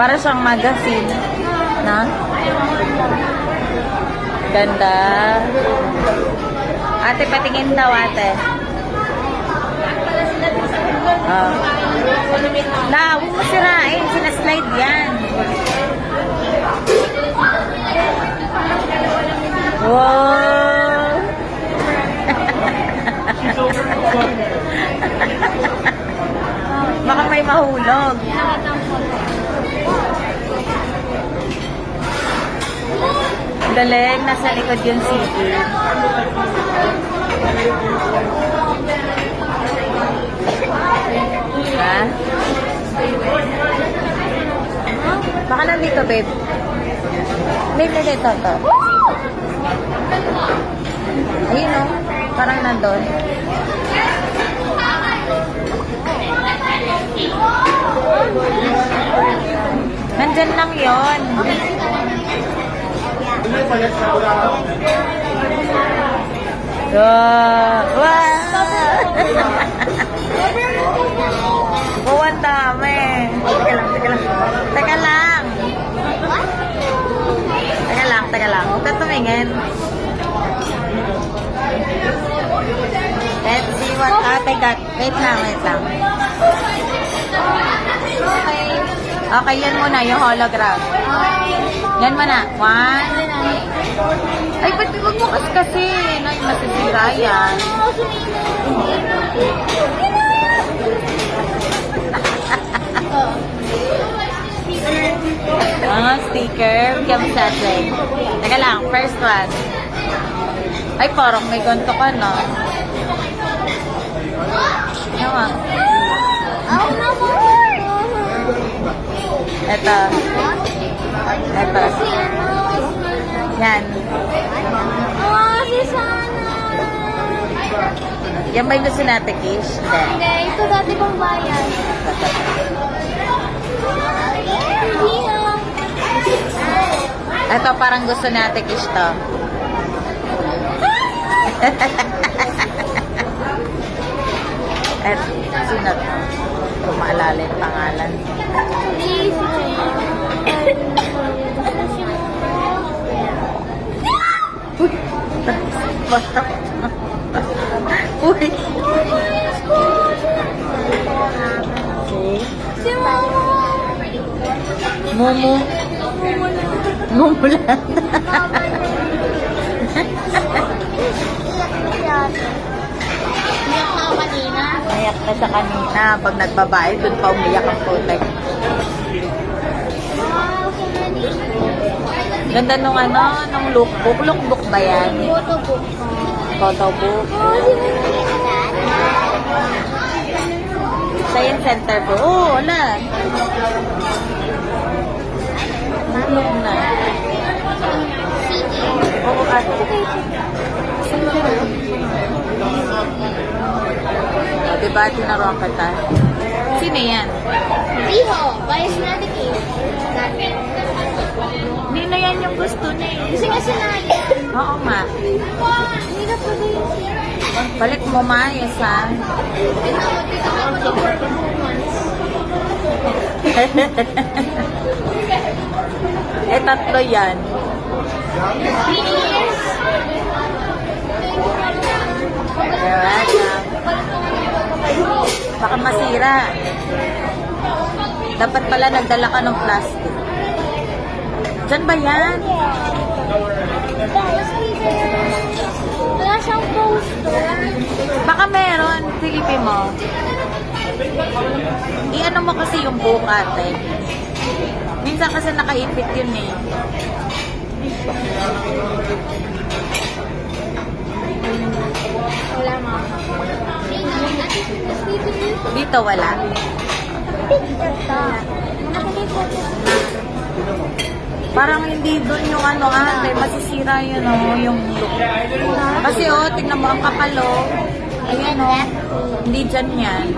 Para siyang magazine. Na? Ganda. Ate, patingin daw, ate. Huwag mo sirain. Sinaslide yan. Wow! Baka may mahulog. Galing, nasa likod yung CD. Ha? Baka nandito, babe. Babe, nandito to. Ayun, no? Parang nandun. Nandyan lang yon. Wow! Oh, ang dami. Teka lang, teka lang. Teka lang. Teka lang, teka lang. Huwag ka tumingin. Let's see what ate got. Wait lang, wait lang. Okay, yan muna, yung hologram. Yan muna. 1. Ay, ba't huwag mo kasi? Masisira yan. Sticker. Bigyan mo sa atin. Teka lang, first one. Ay, parang may ganito ka na. Ano? Ito. Ito. Yan. Si Sana. Yan ba yung gusto natin, Kish? Hindi, ito dati pang bayan. Ito, parang gusto natin, Kish, to. At, sino to? Kung maalala yung pangalan. Uy! Si Momo. Momo. Momo lang. Iyak na kanina. Umiyak na siya kanina. Pag nagbabae, dun pa umiyak ang putek. Ganda nung nung lookbook. Lookbook ba yan? Photobook. Photobook. Science center po. Oh, wala. Look na. Oo, ate. Diba, tinaruan ka ta? Sino yan? Riho. Bias natin eh. Hindi na yan yung gusto niya eh. Kasi nga sinali. Oo nga. Hindi na pwede yun. Balik mo maayos ha. Tatlo yan. Baka masira. Dapat pala nagdala ka ng plastic. Diyan ba yan? Wala siyang poster. Baka meron. Silipin mo. I-ano mo kasi yung book ate. Minsan kasi nakaipit yun eh. Wala mo. Dito wala. Parang hindi doon yung ate, masisira yun yung look. Kasi tignan mo ang kapalo. Ayan hindi dyan yan.